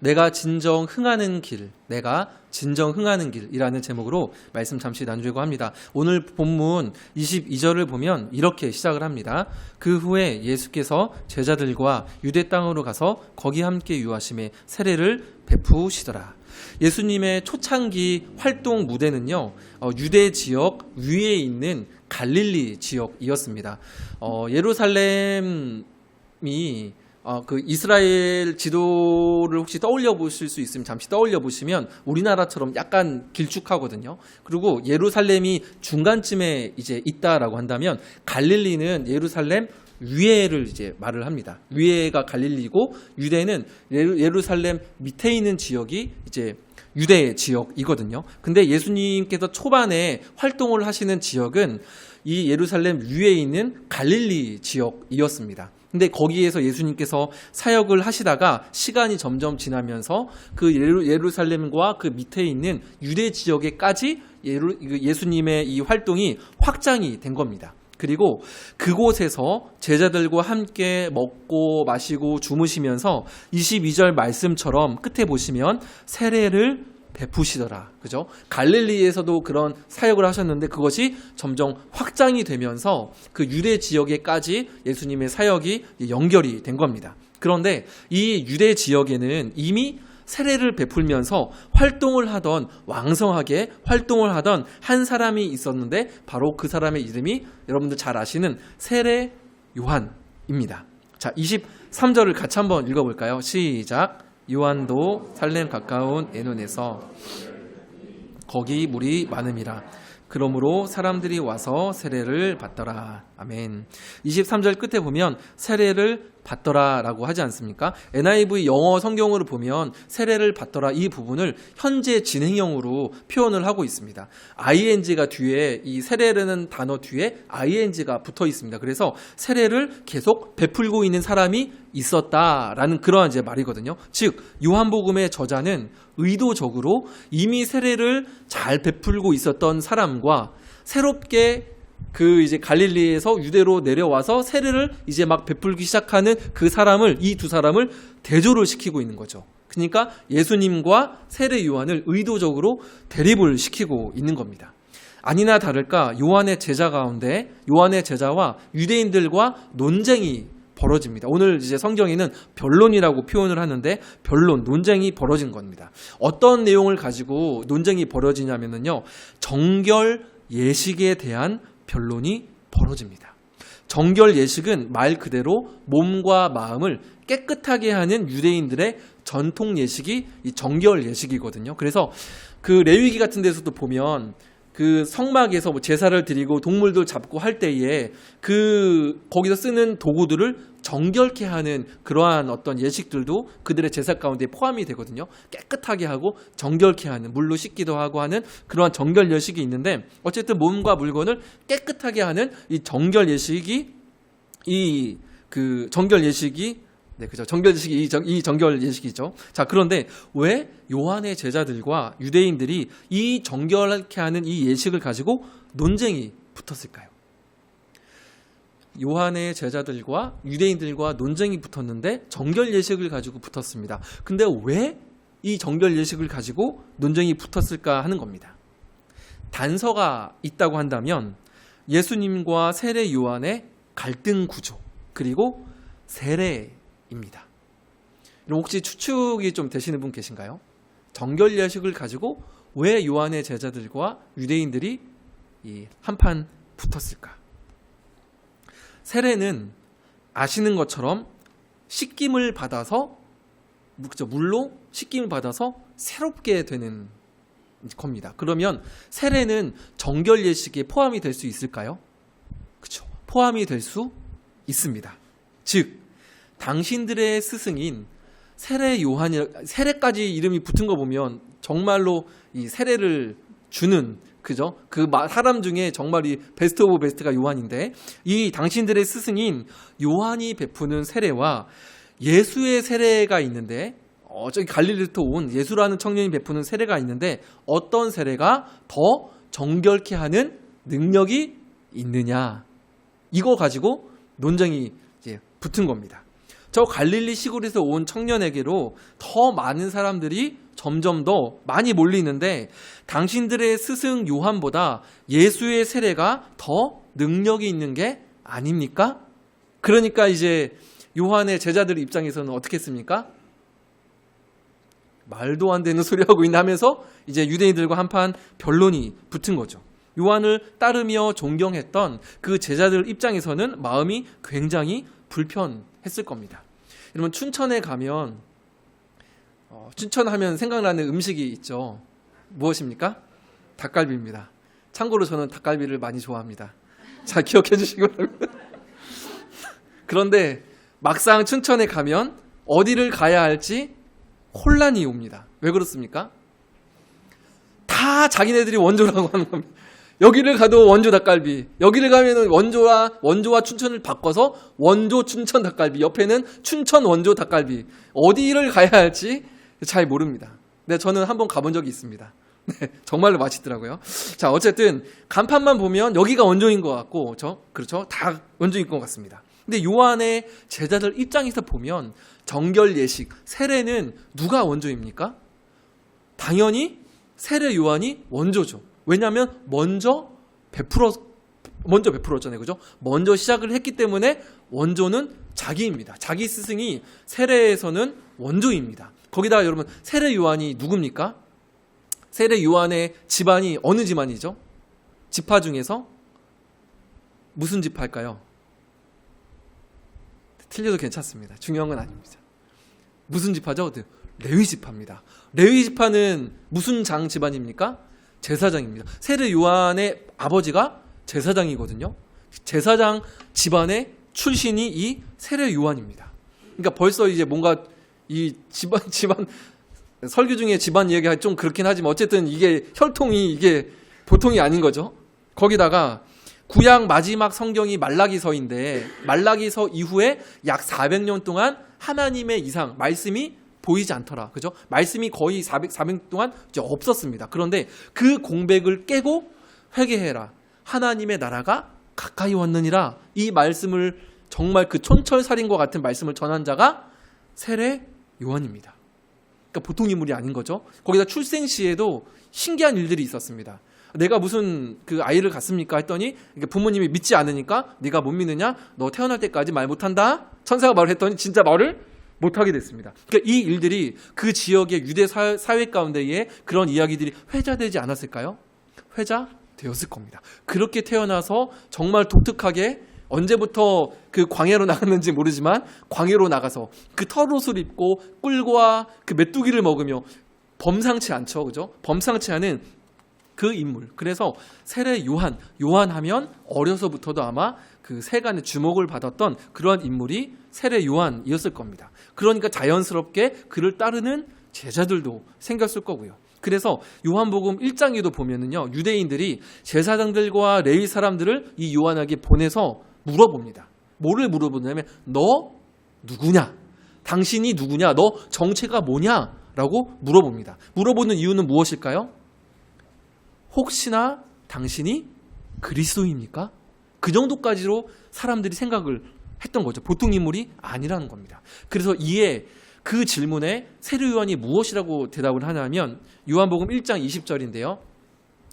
내가 진정 흥하는 길이라는 제목으로 말씀 잠시 나누려고 합니다. 오늘 본문 22절을 보면 이렇게 시작을 합니다. 그 후에 예수께서 제자들과 유대 땅으로 가서 거기 함께 유하심에 세례를 베푸시더라. 예수님의 초창기 활동 무대는요, 유대 지역 위에 있는 갈릴리 지역이었습니다. 예루살렘이 그 이스라엘 지도를 혹시 떠올려 보실 수 있으면 잠시 떠올려 보시면 우리나라처럼 약간 길쭉하거든요. 그리고 예루살렘이 중간쯤에 이제 있다라고 한다면 갈릴리는 예루살렘 위에를 이제 말을 합니다. 위에가 갈릴리고 유대는 예루살렘 밑에 있는 지역이 이제 유대 지역이거든요. 근데 예수님께서 초반에 활동을 하시는 지역은 이 예루살렘 위에 있는 갈릴리 지역이었습니다. 근데 거기에서 예수님께서 사역을 하시다가 시간이 점점 지나면서 그 예루살렘과 그 밑에 있는 유대 지역에까지 예수님의 이 활동이 확장이 된 겁니다. 그리고 그곳에서 제자들과 함께 먹고 마시고 주무시면서 22절 말씀처럼 끝에 보시면 세례를 베푸시더라. 그죠? 갈릴리에서도 그런 사역을 하셨는데 그것이 점점 확장이 되면서 그 유대 지역에까지 예수님의 사역이 연결이 된 겁니다. 그런데 이 유대 지역에는 이미 세례를 베풀면서 왕성하게 활동을 하던 한 사람이 있었는데 바로 그 사람의 이름이 여러분들 잘 아시는 세례 요한입니다. 자, 23절을 같이 한번 읽어볼까요? 시작. 요한도 살렘 가까운 에논에서 거기 물이 많음이라. 그러므로 사람들이 와서 세례를 받더라. 아멘. 23절 끝에 보면 세례를 받더라라고 하지 않습니까? NIV 영어 성경으로 보면 세례를 받더라 이 부분을 현재 진행형으로 표현을 하고 있습니다. ing가 뒤에 이 세례라는 단어 뒤에 ing가 붙어 있습니다. 그래서 세례를 계속 베풀고 있는 사람이 있었다라는 그러한 이제 말이거든요. 즉 요한복음의 저자는 의도적으로 이미 세례를 잘 베풀고 있었던 사람과 새롭게 그 이제 갈릴리에서 유대로 내려와서 세례를 이제 막 베풀기 시작하는 이 두 사람을 대조를 시키고 있는 거죠. 그러니까 예수님과 세례 요한을 의도적으로 대립을 시키고 있는 겁니다. 아니나 다를까 요한의 제자와 유대인들과 논쟁이 벌어집니다. 오늘 이제 성경에는 변론이라고 표현을 하는데 논쟁이 벌어진 겁니다. 어떤 내용을 가지고 논쟁이 벌어지냐면요, 정결 예식에 대한 변론이 벌어집니다. 정결 예식은 말 그대로 몸과 마음을 깨끗하게 하는 유대인들의 전통 예식이 이 정결 예식이거든요. 그래서 그 레위기 같은 데서도 보면 그 성막에서 제사를 드리고 동물들 잡고 할 때에 거기서 쓰는 도구들을 정결케 하는 그러한 어떤 예식들도 그들의 제사 가운데 포함이 되거든요. 깨끗하게 하고 정결케 하는, 물로 씻기도 하고 하는 그러한 정결 예식이 있는데, 어쨌든 몸과 물건을 깨끗하게 하는 이 정결 예식이 정결 예식이죠. 자, 그런데 왜 요한의 제자들과 유대인들이 이 정결케 하는 이 예식을 가지고 논쟁이 붙었을까요? 요한의 제자들과 유대인들과 논쟁이 붙었는데 정결 예식을 가지고 붙었습니다. 근데 왜 이 정결 예식을 가지고 논쟁이 붙었을까 하는 겁니다. 단서가 있다고 한다면 예수님과 세례 요한의 갈등 구조, 그리고 세례입니다. 혹시 추측이 좀 되시는 분 계신가요? 정결 예식을 가지고 왜 요한의 제자들과 유대인들이 한판 붙었을까? 세례는 아시는 것처럼 씻김을 받아서, 물로 씻김을 받아서 새롭게 되는 겁니다. 그러면 세례는 정결 예식에 포함이 될 수 있을까요? 그렇죠. 포함이 될 수 있습니다. 즉 당신들의 스승인 세례 요한이, 세례까지 이름이 붙은 거 보면 정말로 이 세례를 주는, 그죠? 그 사람 중에 정말 이 베스트 오브 베스트가 요한인데, 이 당신들의 스승인 요한이 베푸는 세례와 예수의 세례가 있는데, 저기 갈릴리부터 온 예수라는 청년이 베푸는 세례가 있는데, 어떤 세례가 더 정결케 하는 능력이 있느냐, 이거 가지고 논쟁이 이제 붙은 겁니다. 저 갈릴리 시골에서 온 청년에게로 더 많은 사람들이 점점 더 많이 몰리는데 당신들의 스승 요한보다 예수의 세례가 더 능력이 있는 게 아닙니까? 그러니까 이제 요한의 제자들 입장에서는 어떻게 했습니까? 말도 안 되는 소리 하고 있나 하면서 이제 유대인들과 한판 변론이 붙은 거죠. 요한을 따르며 존경했던 그 제자들 입장에서는 마음이 굉장히 불편했을 겁니다. 여러분 춘천에 가면 춘천하면 생각나는 음식이 있죠. 무엇입니까? 닭갈비입니다. 참고로 저는 닭갈비를 많이 좋아합니다. 자, 기억해 주시기 바랍니다. 그런데 막상 춘천에 가면 어디를 가야 할지 혼란이 옵니다. 왜 그렇습니까? 다 자기네들이 원조라고 하는 겁니다. 여기를 가도 원조 닭갈비, 여기를 가면은 원조와 춘천을 바꿔서 원조 춘천 닭갈비, 옆에는 춘천 원조 닭갈비. 어디를 가야 할지 잘 모릅니다. 네, 저는 한번 가본 적이 있습니다. 네, 정말로 맛있더라고요. 자, 어쨌든 간판만 보면 여기가 원조인 것 같고, 그렇죠? 다 원조인 것 같습니다. 근데 요한의 제자들 입장에서 보면 정결 예식, 세례는 누가 원조입니까? 당연히 세례 요한이 원조죠. 왜냐하면 먼저 베풀었잖아요. 그죠? 먼저 시작을 했기 때문에 원조는 자기입니다. 자기 스승이 세례에서는 원조입니다. 거기다가 여러분 세례 요한이 누굽니까? 세례 요한의 집안이 어느 집안이죠? 지파 중에서 무슨 지파일까요? 틀려도 괜찮습니다. 중요한 건 아닙니다. 무슨 지파죠? 레위 지파입니다. 레위 지파는 무슨 장 집안입니까? 제사장입니다. 세례 요한의 아버지가 제사장이거든요. 제사장 집안의 출신이 이 세례 요한입니다. 그러니까 벌써 이제 뭔가 이 집안 설교 중에 집안 이야기가 좀 그렇긴 하지만 어쨌든 이게 혈통이 이게 보통이 아닌 거죠. 거기다가 구약 마지막 성경이 말라기서인데 말라기서 이후에 약 400년 동안 하나님의 이상 말씀이 보이지 않더라. 그죠? 말씀이 거의 400년 동안 이제 없었습니다. 그런데 그 공백을 깨고 회개해라. 하나님의 나라가 가까이 왔느니라. 이 말씀을 정말 그 촌철살인과 같은 말씀을 전한 자가 세례 요한입니다. 그러니까 보통 인물이 아닌 거죠. 거기다 출생 시에도 신기한 일들이 있었습니다. 내가 무슨 그 아이를 갖습니까? 했더니 부모님이 믿지 않으니까 네가 못 믿느냐? 너 태어날 때까지 말 못한다? 천사가 말을 했더니 진짜 말을 못하게 됐습니다. 그러니까 이 일들이 그 지역의 유대 사회 가운데에 그런 이야기들이 회자되지 않았을까요? 회자되었을 겁니다. 그렇게 태어나서 정말 독특하게 언제부터 그 광야로 나갔는지 모르지만 광야로 나가서 그 털옷을 입고 꿀과 그 메뚜기를 먹으며 범상치 않죠. 그죠? 범상치 않은 그 인물. 그래서 세례 요한하면 어려서부터도 아마 그 세간의 주목을 받았던 그러한 인물이 세례 요한이었을 겁니다. 그러니까 자연스럽게 그를 따르는 제자들도 생겼을 거고요. 그래서 요한복음 1장에도 보면은요, 유대인들이 제사장들과 레위 사람들을 이 요한에게 보내서 물어봅니다. 뭐를 물어보냐면 너 누구냐? 당신이 누구냐? 너 정체가 뭐냐? 라고 물어봅니다. 물어보는 이유는 무엇일까요? 혹시나 당신이 그리스도입니까? 그 정도까지로 사람들이 생각을 했던 거죠. 보통 인물이 아니라는 겁니다. 그래서 이에 그 질문에 세례 요한이 무엇이라고 대답을 하냐면 요한복음 1장 20절인데요.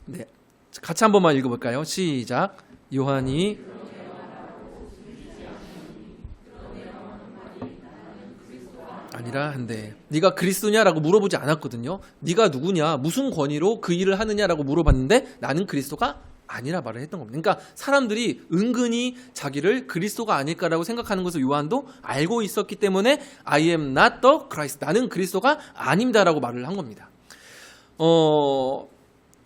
네, 같이 한 번만 읽어볼까요? 시작. 요한이 아니라 한데 네가 그리스도냐라고 물어보지 않았거든요. 네가 누구냐, 무슨 권위로 그 일을 하느냐라고 물어봤는데 나는 그리스도가 아니라 말을 했던 겁니다. 그러니까 사람들이 은근히 자기를 그리스도가 아닐까라고 생각하는 것을 요한도 알고 있었기 때문에 I am not the Christ, 나는 그리스도가 아닙니다라고 말을 한 겁니다.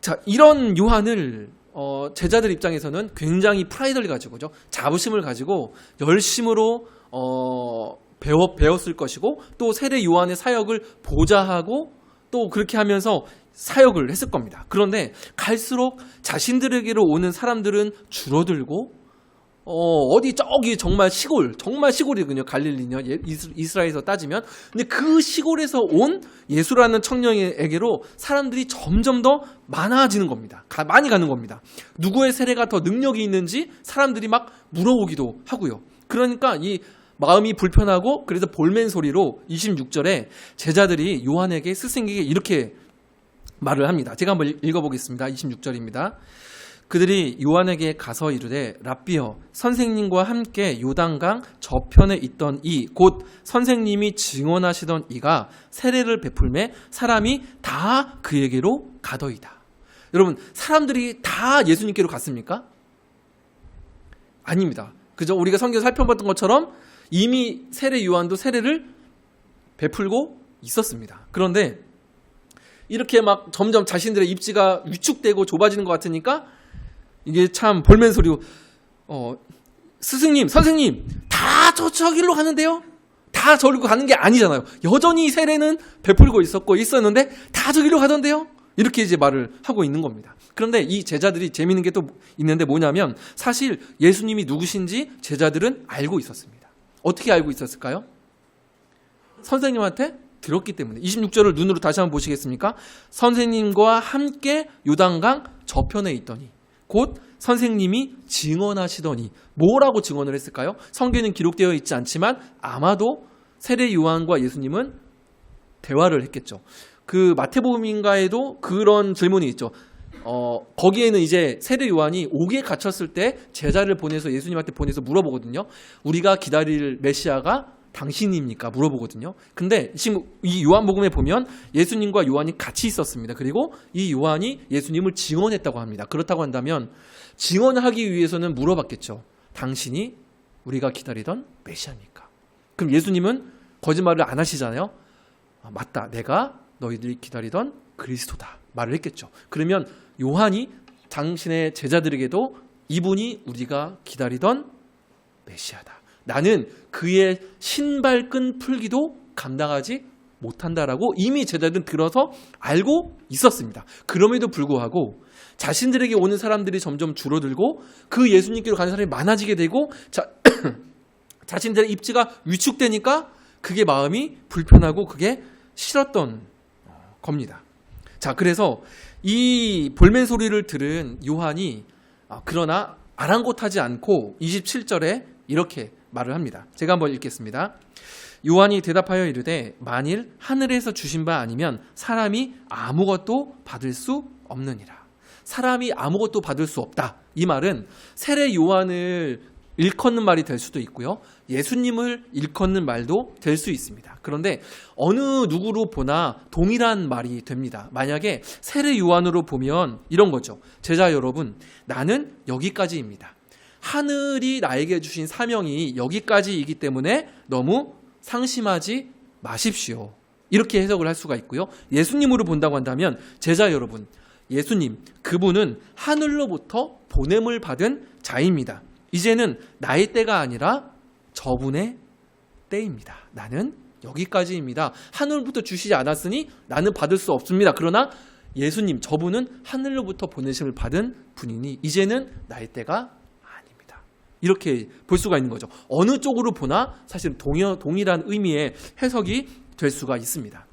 자, 이런 요한을 제자들 입장에서는 굉장히 프라이드를 가지고죠, 자부심을 가지고 열심으로 배웠을 것이고 또 세례 요한의 사역을 보좌하고 또 그렇게 하면서 사역을 했을 겁니다. 그런데 갈수록 자신들에게로 오는 사람들은 줄어들고 어디 저기 정말 시골이거든요. 갈릴리요. 이스라엘에서 따지면. 근데 그 시골에서 온 예수라는 청년에게로 사람들이 점점 더 많아지는 겁니다. 많이 가는 겁니다. 누구의 세례가 더 능력이 있는지 사람들이 막 물어보기도 하고요. 그러니까 이 마음이 불편하고 그래서 볼멘 소리로 26절에 제자들이 요한에게 스승에게 이렇게 말을 합니다. 제가 한번 읽어보겠습니다. 26절입니다. 그들이 요한에게 가서 이르되 랍비여 선생님과 함께 요단강 저편에 있던 이 곧 선생님이 증언하시던 이가 세례를 베풀매 사람이 다 그에게로 가더이다. 여러분 사람들이 다 예수님께로 갔습니까? 아닙니다. 그저 우리가 성경 살펴봤던 것처럼 이미 세례 요한도 세례를 베풀고 있었습니다. 그런데 이렇게 막 점점 자신들의 입지가 위축되고 좁아지는 것 같으니까 이게 참 볼멘 소리고 스승님, 선생님 다 저길로 가는데요? 다 저기로 가는 게 아니잖아요. 여전히 세례는 베풀고 있었는데 다 저기로 가던데요? 이렇게 이제 말을 하고 있는 겁니다. 그런데 이 제자들이 재미있는 게 또 있는데 뭐냐면 사실 예수님이 누구신지 제자들은 알고 있었습니다. 어떻게 알고 있었을까요? 선생님한테 들었기 때문에. 26절을 눈으로 다시 한번 보시겠습니까? 선생님과 함께 요단강 저편에 있더니 곧 선생님이 증언하시더니 뭐라고 증언을 했을까요? 성경에는 기록되어 있지 않지만 아마도 세례 요한과 예수님은 대화를 했겠죠. 그 마태복음인가에도 그런 질문이 있죠. 거기에는 이제 세례 요한이 옥에 갇혔을 때 제자를 보내서 예수님한테 보내서 물어보거든요. 우리가 기다릴 메시아가 당신입니까? 물어보거든요. 근데 지금 이 요한복음에 보면 예수님과 요한이 같이 있었습니다. 그리고 이 요한이 예수님을 증언했다고 합니다. 그렇다고 한다면 증언하기 위해서는 물어봤겠죠. 당신이 우리가 기다리던 메시아입니까? 그럼 예수님은 거짓말을 안 하시잖아요. 맞다. 내가 너희들이 기다리던 그리스도다. 말을 했겠죠. 그러면 요한이 당신의 제자들에게도 이분이 우리가 기다리던 메시아다. 나는 그의 신발끈 풀기도 감당하지 못한다라고 이미 제자들은 들어서 알고 있었습니다. 그럼에도 불구하고 자신들에게 오는 사람들이 점점 줄어들고 그 예수님께로 가는 사람이 많아지게 되고 자신들의 입지가 위축되니까 그게 마음이 불편하고 그게 싫었던 겁니다. 자, 그래서 이 볼멘 소리를 들은 요한이 그러나 아랑곳하지 않고 27절에 이렇게 말을 합니다. 제가 한번 읽겠습니다. 요한이 대답하여 이르되 만일 하늘에서 주신 바 아니면 사람이 아무것도 받을 수 없느니라. 사람이 아무것도 받을 수 없다. 이 말은 세례 요한을 일컫는 말이 될 수도 있고요. 예수님을 일컫는 말도 될 수 있습니다. 그런데 어느 누구로 보나 동일한 말이 됩니다. 만약에 세례 요한으로 보면 이런 거죠. 제자 여러분, 나는 여기까지입니다. 하늘이 나에게 주신 사명이 여기까지이기 때문에 너무 상심하지 마십시오. 이렇게 해석을 할 수가 있고요. 예수님으로 본다고 한다면 제자 여러분, 예수님, 그분은 하늘로부터 보냄을 받은 자입니다. 이제는 나의 때가 아니라 저분의 때입니다. 나는 여기까지입니다. 하늘부터 주시지 않았으니 나는 받을 수 없습니다. 그러나 예수님, 저분은 하늘로부터 보내심을 받은 분이니 이제는 나의 때가 아닙니다. 이렇게 볼 수가 있는 거죠. 어느 쪽으로 보나 사실 동일한 의미의 해석이 될 수가 있습니다.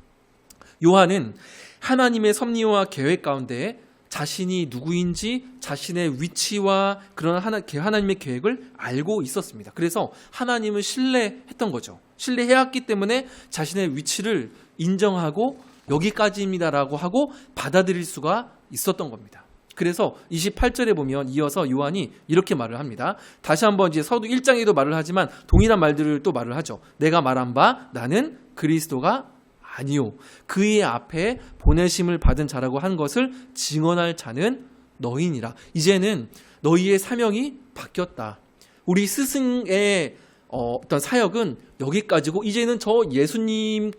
요한은 하나님의 섭리와 계획 가운데 자신이 누구인지 자신의 위치와 그런 하나님의 계획을 알고 있었습니다. 그래서 하나님을 신뢰했던 거죠. 신뢰해왔기 때문에 자신의 위치를 인정하고 여기까지입니다라고 하고 받아들일 수가 있었던 겁니다. 그래서 28절에 보면 이어서 요한이 이렇게 말을 합니다. 다시 한번 이제 서두 1장에도 말을 하지만 동일한 말들을 또 말을 하죠. 내가 말한 바 나는 그리스도가 아니요 그의 앞에 보내심을 받은 자라고 한 것을 증언할 자는 너희니라. 이제는 너희의 사명이 바뀌었다. 우리 스승의 어떤 사역은 여기까지고 이제는 저 예수님의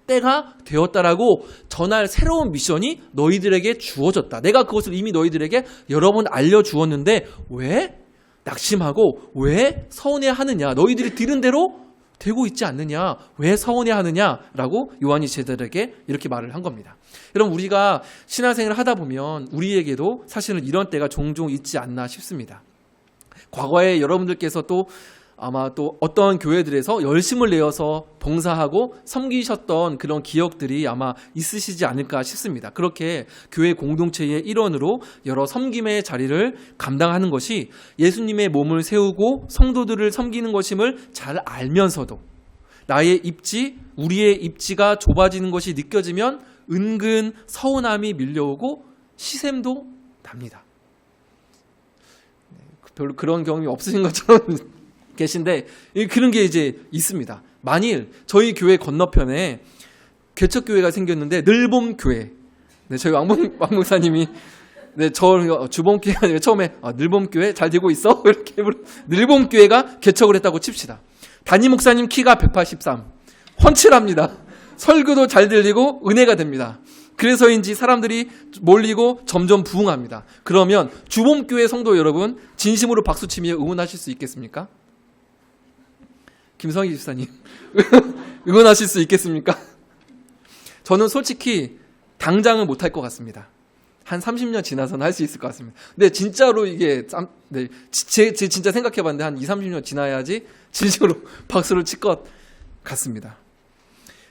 때가 되었다라고 전할 새로운 미션이 너희들에게 주어졌다. 내가 그것을 이미 너희들에게 여러 번 알려주었는데 왜 낙심하고 왜 서운해하느냐. 너희들이 들은 대로 되고 있지 않느냐. 왜 서운해하느냐라고 요한이 제자들에게 이렇게 말을 한 겁니다. 여러분, 우리가 신앙생활을 하다 보면 우리에게도 사실은 이런 때가 종종 있지 않나 싶습니다. 과거에 여러분들께서 또 아마 또 어떤 교회들에서 열심을 내어서 봉사하고 섬기셨던 그런 기억들이 아마 있으시지 않을까 싶습니다. 그렇게 교회 공동체의 일원으로 여러 섬김의 자리를 감당하는 것이 예수님의 몸을 세우고 성도들을 섬기는 것임을 잘 알면서도 나의 입지, 우리의 입지가 좁아지는 것이 느껴지면 은근 서운함이 밀려오고 시샘도 납니다. 별로 그런 경험이 없으신 것처럼 계신데 그런 게 이제 있습니다. 만일 저희 교회 건너편에 개척교회가 생겼는데 늘봄교회, 네, 저희 왕목사님이 네, 저 주범교회가 아니라 처음에 늘봄교회 잘 되고 있어? 이렇게 늘봄교회가 개척을 했다고 칩시다. 담임 목사님 키가 183, 훤칠합니다. 설교도 잘 들리고 은혜가 됩니다. 그래서인지 사람들이 몰리고 점점 부흥합니다. 그러면 주봄교회 성도 여러분 진심으로 박수치며 응원하실 수 있겠습니까? 김성희 집사님 응원하실 수 있겠습니까? 저는 솔직히 당장은 못할 것 같습니다. 한 30년 지나서는 할 수 있을 것 같습니다. 근데 진짜로 이게 네, 제 진짜 생각해봤는데 한 20-30년 지나야지 진심으로 박수를 칠 것 같습니다.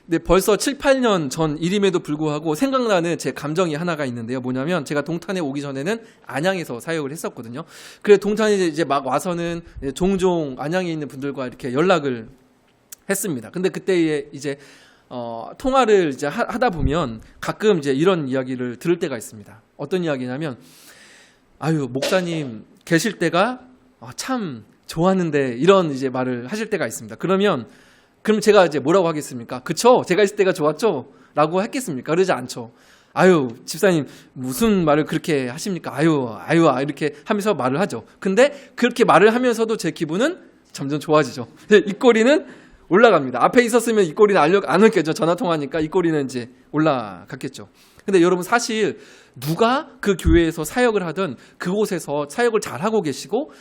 근데 벌써 7-8년 전 일임에도 불구하고 생각나는 제 감정이 하나가 있는데요. 뭐냐면 제가 동탄에 오기 전에는 안양에서 사역을 했었거든요. 그래 동탄에 이제 막 와서는 종종 안양에 있는 분들과 이렇게 연락을 했습니다. 근데 그때 이제 통화를 이제 하다 보면 가끔 이제 이런 이야기를 들을 때가 있습니다. 어떤 이야기냐면 아유 목사님 계실 때가 참 좋았는데 이런 이제 말을 하실 때가 있습니다. 그럼 제가 이제 뭐라고 하겠습니까? 그쵸? 제가 있을 때가 좋았죠? 라고 했겠습니까? 그러지 않죠. 아유, 집사님, 무슨 말을 그렇게 하십니까? 아유, 이렇게 하면서 말을 하죠. 근데 그렇게 말을 하면서도 제 기분은 점점 좋아지죠. 입꼬리는 올라갑니다. 앞에 있었으면 입꼬리는 안 올겠죠. 전화통화니까 입꼬리는 이제 올라갔겠죠. 근데 여러분 사실 누가 그 교회에서 사역을 하든 그곳에서 사역을 잘하고 계시고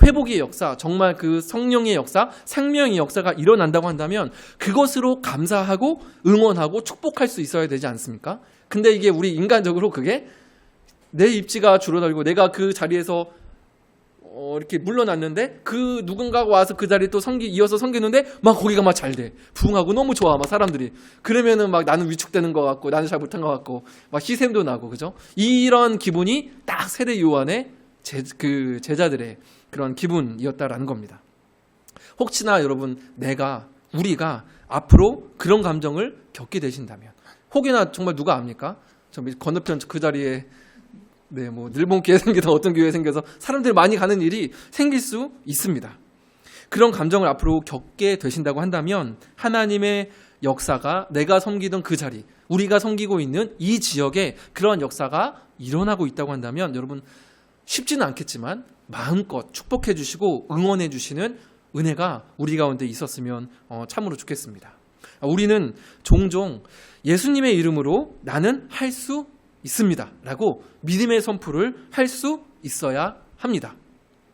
회복의 역사, 정말 그 성령의 역사, 생명의 역사가 일어난다고 한다면 그것으로 감사하고 응원하고 축복할 수 있어야 되지 않습니까? 근데 이게 우리 인간적으로 그게 내 입지가 줄어들고 내가 그 자리에서 이렇게 물러났는데 그 누군가가 와서 그 자리에 또 이어서 섬기는데 막 거기가 막 잘 돼. 부흥하고 너무 좋아. 막 사람들이. 그러면은 막 나는 위축되는 것 같고 나는 잘 못한 것 같고 막 시샘도 나고 그죠? 이런 기분이 딱 세례 요한의 그 제자들의 그런 기분이었다라는 겁니다. 혹시나 여러분 우리가 앞으로 그런 감정을 겪게 되신다면 혹여나 정말 누가 압니까? 저 건너편 그 자리에 네, 뭐 늘봄 교회 생겨서 어떤 교회 생겨서 사람들이 많이 가는 일이 생길 수 있습니다. 그런 감정을 앞으로 겪게 되신다고 한다면 하나님의 역사가 내가 섬기던 그 자리, 우리가 섬기고 있는 이 지역에 그런 역사가 일어나고 있다고 한다면 여러분 쉽지는 않겠지만 마음껏 축복해 주시고 응원해 주시는 은혜가 우리 가운데 있었으면 참으로 좋겠습니다. 우리는 종종 예수님의 이름으로 나는 할 수 있습니다 라고 믿음의 선포를 할 수 있어야 합니다.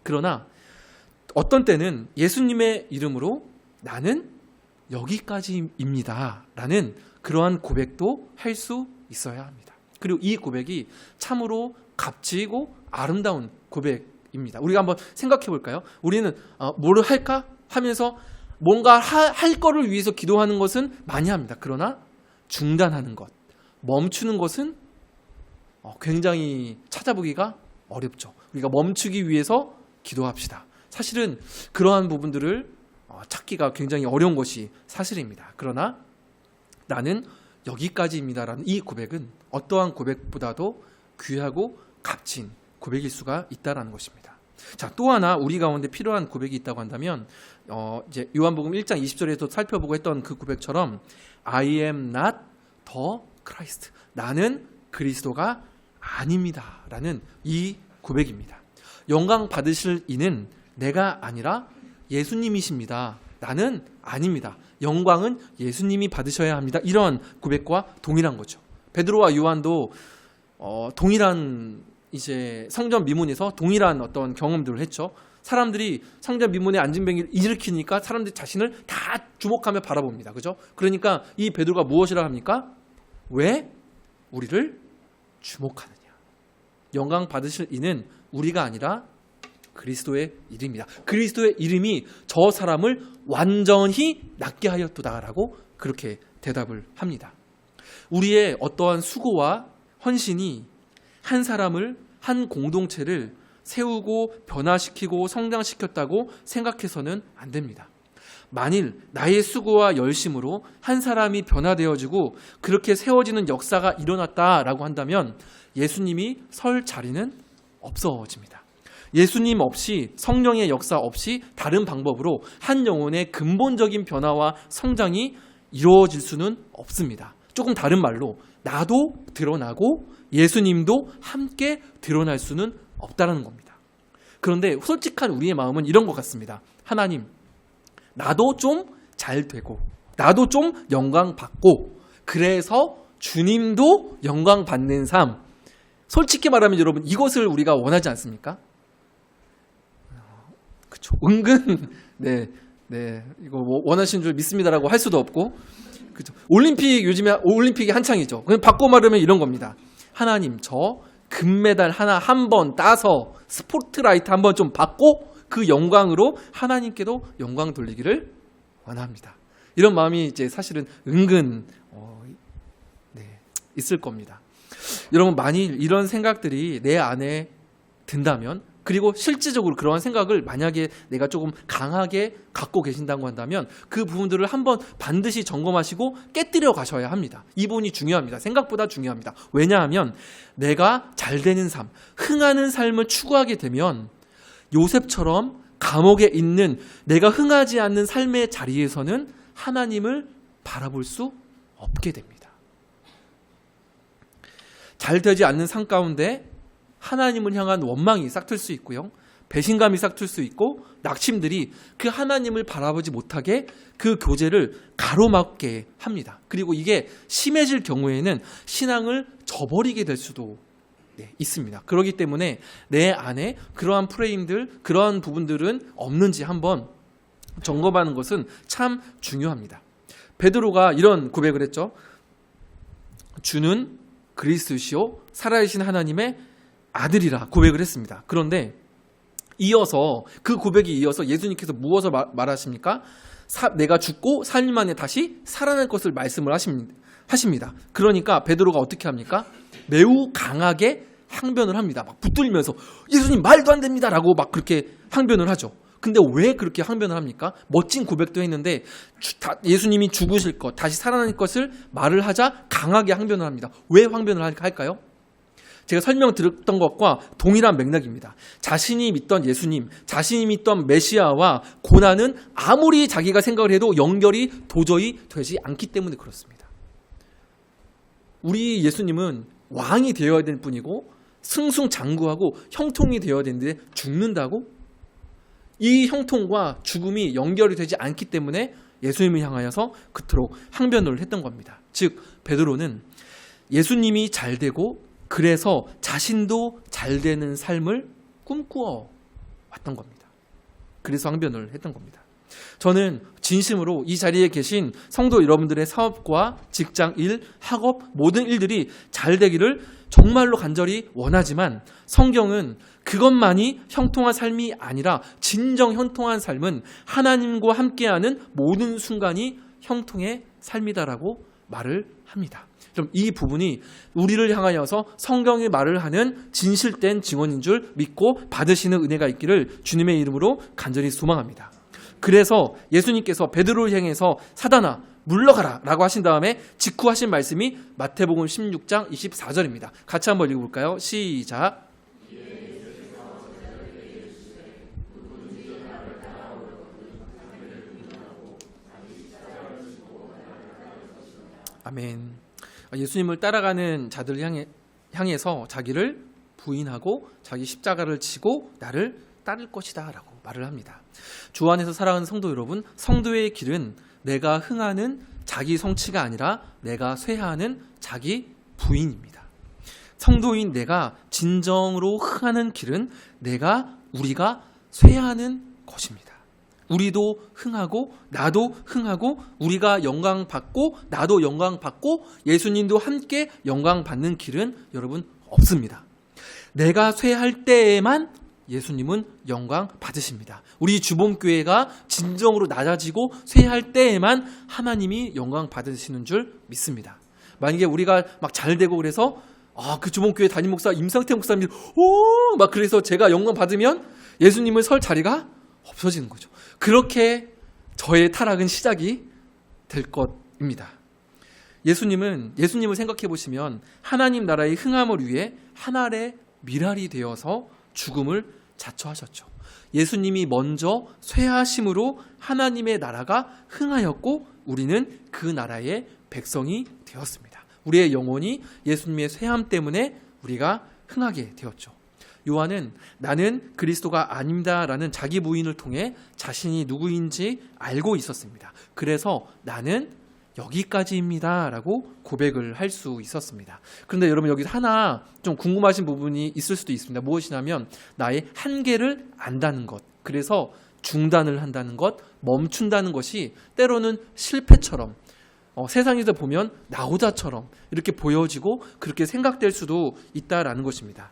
그러나 어떤 때는 예수님의 이름으로 나는 여기까지입니다 라는 그러한 고백도 할 수 있어야 합니다. 그리고 이 고백이 참으로 값지고 아름다운 고백입니다. 우리가 한번 생각해 볼까요? 우리는 뭐를 할까 하면서 뭔가 할 거를 위해서 기도하는 것은 많이 합니다. 그러나 중단하는 것, 멈추는 것은 굉장히 찾아보기가 어렵죠. 우리가 멈추기 위해서 기도합시다. 사실은 그러한 부분들을 찾기가 굉장히 어려운 것이 사실입니다. 그러나 나는 여기까지입니다라는 이 고백은 어떠한 고백보다도 귀하고 값진 고백일 수가 있다는 것입니다. 자, 또 하나 우리 가운데 필요한 고백이 있다고 한다면 이제 요한복음 1장 20절에도 살펴보고 했던 그 고백처럼 I am not the Christ. 나는 그리스도가 아닙니다 라는 이 고백입니다. 영광 받으실 이는 내가 아니라 예수님이십니다. 나는 아닙니다. 영광은 예수님이 받으셔야 합니다. 이런 고백과 동일한 거죠. 베드로와 요한도 동일한 이제 성전 미문에서 동일한 어떤 경험들을 했죠. 사람들이 성전 미문에 안진뱅이를 일으키니까 사람들이 자신을 다 주목하며 바라봅니다. 그죠? 그러니까 이 베드로가 무엇이라 합니까? 왜 우리를 주목하느냐. 영광 받으실 이는 우리가 아니라 그리스도의 이름이다. 그리스도의 이름이 저 사람을 완전히 낫게 하였도다라고 그렇게 대답을 합니다. 우리의 어떠한 수고와 헌신이 한 사람을, 한 공동체를 세우고 변화시키고 성장시켰다고 생각해서는 안 됩니다. 만일 나의 수고와 열심으로 한 사람이 변화되어지고 그렇게 세워지는 역사가 일어났다라고 한다면 예수님이 설 자리는 없어집니다. 예수님 없이, 성령의 역사 없이 다른 방법으로 한 영혼의 근본적인 변화와 성장이 이루어질 수는 없습니다. 조금 다른 말로 나도 드러나고 예수님도 함께 드러날 수는 없다는 겁니다. 그런데 솔직한 우리의 마음은 이런 것 같습니다. 하나님, 나도 좀 잘 되고 나도 좀 영광 받고 그래서 주님도 영광 받는 삶. 솔직히 말하면 여러분 이것을 우리가 원하지 않습니까? 그렇죠. 은근 이거 뭐 원하시는 줄 믿습니다라고 할 수도 없고, 그렇죠. 요즘에 올림픽이 한창이죠. 그냥 바꿔 말하면 이런 겁니다. 하나님, 저 금메달 하나 한 번 따서 스포트라이트 한 번 좀 받고 그 영광으로 하나님께도 영광 돌리기를 원합니다. 이런 마음이 이제 사실은 은근 있을 겁니다. 여러분, 만일 이런 생각들이 내 안에 든다면, 그리고 실질적으로 그러한 생각을 만약에 내가 조금 강하게 갖고 계신다고 한다면 그 부분들을 한번 반드시 점검하시고 깨뜨려 가셔야 합니다. 이 부분이 중요합니다. 생각보다 중요합니다. 왜냐하면 내가 잘 되는 삶, 흥하는 삶을 추구하게 되면 요셉처럼 감옥에 있는 내가 흥하지 않는 삶의 자리에서는 하나님을 바라볼 수 없게 됩니다. 잘 되지 않는 삶 가운데 하나님을 향한 원망이 싹틀 수 있고요. 배신감이 싹틀 수 있고 낙심들이 그 하나님을 바라보지 못하게 그 교제를 가로막게 합니다. 그리고 이게 심해질 경우에는 신앙을 저버리게 될 수도 있습니다. 그렇기 때문에 내 안에 그러한 프레임들, 그러한 부분들은 없는지 한번 점검하는 것은 참 중요합니다. 베드로가 이런 고백을 했죠. 주는 그리스도시요 살아계신 하나님의 아들이라 고백을 했습니다. 그런데 이어서 그 고백이 이어서 예수님께서 무엇을 말하십니까? 내가 죽고 4일 만에 다시 살아날 것을 말씀을 하십니다. 그러니까 베드로가 어떻게 합니까? 매우 강하게 항변을 합니다. 막 붙들면서 예수님 말도 안 됩니다 라고 막 그렇게 항변을 하죠. 근데 왜 그렇게 항변을 합니까? 멋진 고백도 했는데 예수님이 죽으실 것, 다시 살아날 것을 말을 하자 강하게 항변을 합니다. 왜 항변을 할까요? 제가 설명드렸던 것과 동일한 맥락입니다. 자신이 믿던 예수님, 자신이 믿던 메시아와 고난은 아무리 자기가 생각을 해도 연결이 도저히 되지 않기 때문에 그렇습니다. 우리 예수님은 왕이 되어야 될 뿐이고 승승장구하고 형통이 되어야 되는데 죽는다고? 이 형통과 죽음이 연결이 되지 않기 때문에 예수님을 향하여서 그토록 항변을 했던 겁니다. 즉 베드로는 예수님이 잘 되고 그래서 자신도 잘 되는 삶을 꿈꾸어 왔던 겁니다. 그래서 항변을 했던 겁니다. 저는 진심으로 이 자리에 계신 성도 여러분들의 사업과 직장 일, 학업 모든 일들이 잘 되기를 정말로 간절히 원하지만 성경은 그것만이 형통한 삶이 아니라 진정 형통한 삶은 하나님과 함께하는 모든 순간이 형통의 삶이다라고 말을 합니다. 그럼 이 부분이 우리를 향하여서 성경의 말을 하는 진실된 증언인 줄 믿고 받으시는 은혜가 있기를 주님의 이름으로 간절히 소망합니다. 그래서 예수님께서 베드로를 향해서 사단아 물러가라 라고 하신 다음에 직후하신 말씀이 마태복음 16장 24절입니다. 같이 한번 읽어볼까요? 시작. 아멘. 예수님을 따라가는 자들을 향해서 자기를 부인하고 자기 십자가를 지고 나를 따를 것이다 라고 말을 합니다. 주 안에서 사랑하는 성도 여러분, 성도의 길은 내가 흥하는 자기 성취가 아니라 내가 쇠하는 자기 부인입니다. 성도인 내가 진정으로 흥하는 길은 우리가 쇠하는 것입니다. 우리도 흥하고 나도 흥하고 우리가 영광 받고 나도 영광 받고 예수님도 함께 영광 받는 길은 여러분 없습니다. 내가 쇠할 때에만 예수님은 영광 받으십니다. 우리 주봉교회가 진정으로 낮아지고 쇠할 때에만 하나님이 영광 받으시는 줄 믿습니다. 만약에 우리가 막 잘되고 그래서 그 주봉교회 담임 목사 임상태 목사님 막 그래서 제가 영광 받으면 예수님을 설 자리가 없어지는 거죠. 그렇게 저의 타락은 시작이 될 것입니다. 예수님을 생각해 보시면 하나님 나라의 흥함을 위해 한 알의 밀알이 되어서 죽음을 자처하셨죠. 예수님이 먼저 쇠하심으로 하나님의 나라가 흥하였고 우리는 그 나라의 백성이 되었습니다. 우리의 영혼이 예수님의 쇠함 때문에 우리가 흥하게 되었죠. 요한은 나는 그리스도가 아닙니다라는 자기 부인을 통해 자신이 누구인지 알고 있었습니다. 그래서 나는 여기까지입니다 라고 고백을 할 수 있었습니다. 그런데 여러분 여기 하나 좀 궁금하신 부분이 있을 수도 있습니다. 무엇이냐면 나의 한계를 안다는 것, 그래서 중단을 한다는 것, 멈춘다는 것이 때로는 실패처럼 세상에서 보면 나오자처럼 이렇게 보여지고 그렇게 생각될 수도 있다라는 것입니다.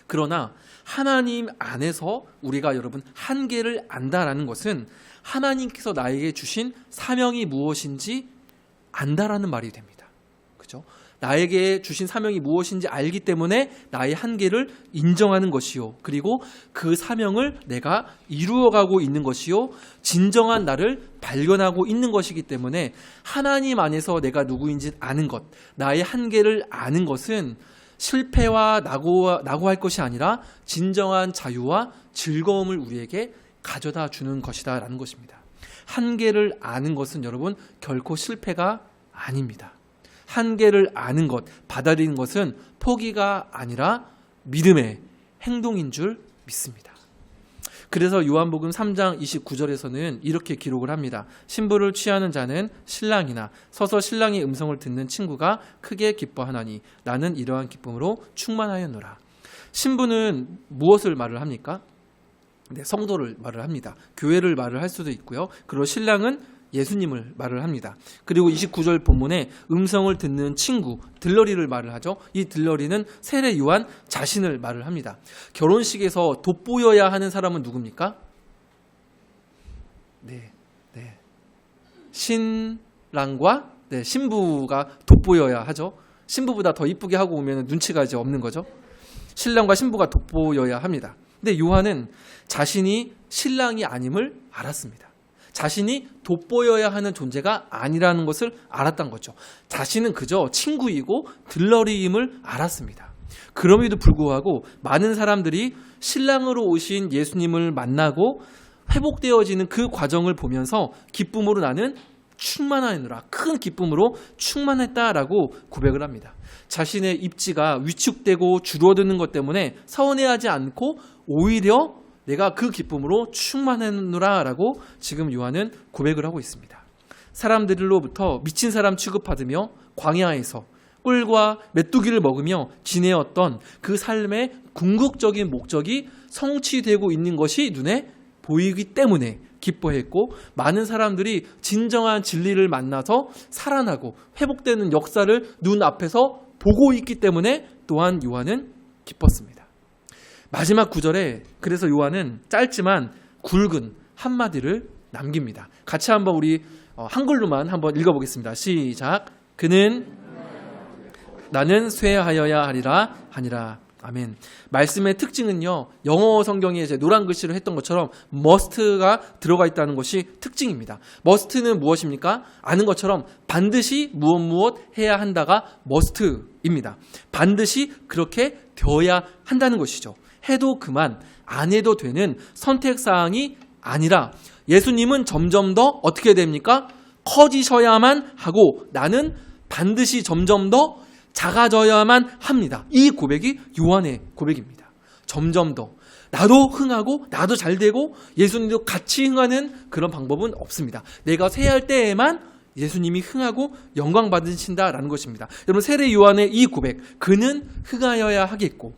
그러나 하나님 안에서 우리가 여러분 한계를 안다라는 것은 하나님께서 나에게 주신 사명이 무엇인지 안다라는 말이 됩니다. 그죠? 나에게 주신 사명이 무엇인지 알기 때문에 나의 한계를 인정하는 것이요. 그리고 그 사명을 내가 이루어가고 있는 것이요. 진정한 나를 발견하고 있는 것이기 때문에 하나님 안에서 내가 누구인지 아는 것, 나의 한계를 아는 것은 실패와 낙오할 것이 아니라 진정한 자유와 즐거움을 우리에게 가져다 주는 것이다 라는 것입니다. 한계를 아는 것은 여러분 결코 실패가 아닙니다. 한계를 아는 것, 받아들이는 것은 포기가 아니라 믿음의 행동인 줄 믿습니다. 그래서 요한복음 3장 29절에서는 이렇게 기록을 합니다. 신부를 취하는 자는 신랑이나 서서 신랑의 음성을 듣는 친구가 크게 기뻐하나니 나는 이러한 기쁨으로 충만하였노라. 신부는 무엇을 말을 합니까? 네, 성도를 말을 합니다. 교회를 말을 할 수도 있고요. 그리고 신랑은 예수님을 말을 합니다. 그리고 29절 본문에 음성을 듣는 친구, 들러리를 말을 하죠. 이 들러리는 세례 요한 자신을 말을 합니다. 결혼식에서 돋보여야 하는 사람은 누굽니까? 네. 신랑과 신부가 돋보여야 하죠. 신부보다 더 이쁘게 하고 오면 눈치가 이제 없는 거죠. 신랑과 신부가 돋보여야 합니다. 근데 요한은 자신이 신랑이 아님을 알았습니다. 자신이 돋보여야 하는 존재가 아니라는 것을 알았던 거죠. 자신은 그저 친구이고 들러리임을 알았습니다. 그럼에도 불구하고 많은 사람들이 신랑으로 오신 예수님을 만나고 회복되어지는 그 과정을 보면서 기쁨으로 나는 충만하느라, 큰 기쁨으로 충만했다라고 고백을 합니다. 자신의 입지가 위축되고 줄어드는 것 때문에 서운해하지 않고 오히려 내가 그 기쁨으로 충만했노라 라고 지금 요한은 고백을 하고 있습니다. 사람들로부터 미친 사람 취급받으며 광야에서 꿀과 메뚜기를 먹으며 지내었던 그 삶의 궁극적인 목적이 성취되고 있는 것이 눈에 보이기 때문에 기뻐했고, 많은 사람들이 진정한 진리를 만나서 살아나고 회복되는 역사를 눈앞에서 보고 있기 때문에 또한 요한은 기뻤습니다. 마지막 구절에 그래서 요한은 짧지만 굵은 한마디를 남깁니다. 같이 한번 우리 한글로만 한번 읽어보겠습니다. 시작. 그는 나는 쇠하여야 하리라 하니라. 아멘. 말씀의 특징은요, 영어 성경에 이제 노란 글씨로 했던 것처럼 must가 들어가 있다는 것이 특징입니다. must는 무엇입니까? 아는 것처럼 반드시 무엇 해야 한다가 must입니다. 반드시 그렇게 되어야 한다는 것이죠. 해도 그만, 안 해도 되는 선택사항이 아니라 예수님은 점점 더 어떻게 됩니까? 커지셔야만 하고 나는 반드시 점점 더 작아져야만 합니다. 이 고백이 요한의 고백입니다. 점점 더 나도 흥하고 나도 잘되고 예수님도 같이 흥하는 그런 방법은 없습니다. 내가 쇠할 때에만 예수님이 흥하고 영광 받으신다라는 것입니다. 여러분, 세례 요한의 이 고백, 그는 흥하여야 하겠고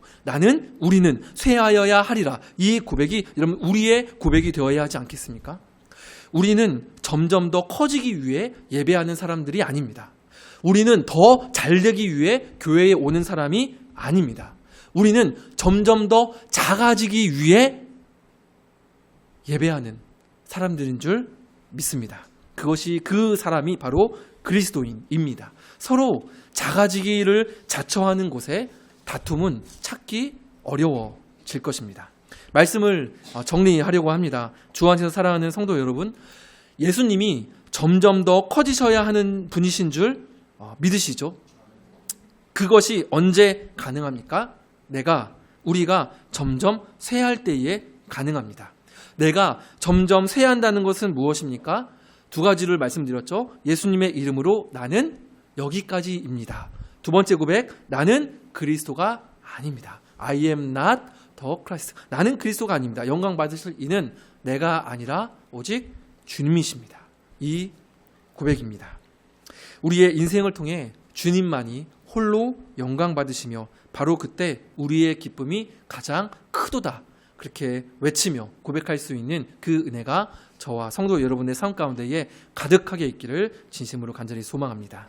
우리는 쇠하여야 하리라. 이 고백이 여러분 우리의 고백이 되어야 하지 않겠습니까? 우리는 점점 더 커지기 위해 예배하는 사람들이 아닙니다. 우리는 더 잘되기 위해 교회에 오는 사람이 아닙니다. 우리는 점점 더 작아지기 위해 예배하는 사람들인 줄 믿습니다. 그것이 그 사람이 바로 그리스도인입니다. 서로 작아지기를 자처하는 곳에 다툼은 찾기 어려워질 것입니다. 말씀을 정리하려고 합니다. 주 안에서 사랑하는 성도 여러분, 예수님이 점점 더 커지셔야 하는 분이신 줄 믿으시죠? 그것이 언제 가능합니까? 우리가 점점 쇠할 때에 가능합니다. 내가 점점 쇠한다는 것은 무엇입니까? 두 가지를 말씀드렸죠. 예수님의 이름으로 나는 여기까지입니다. 두 번째 고백, 나는 그리스도가 아닙니다. I am not the Christ. 나는 그리스도가 아닙니다. 영광 받으실 이는 내가 아니라 오직 주님이십니다. 이 고백입니다. 우리의 인생을 통해 주님만이 홀로 영광 받으시며 바로 그때 우리의 기쁨이 가장 크도다. 그렇게 외치며 고백할 수 있는 그 은혜가 저와 성도 여러분의 삶 가운데에 가득하게 있기를 진심으로 간절히 소망합니다.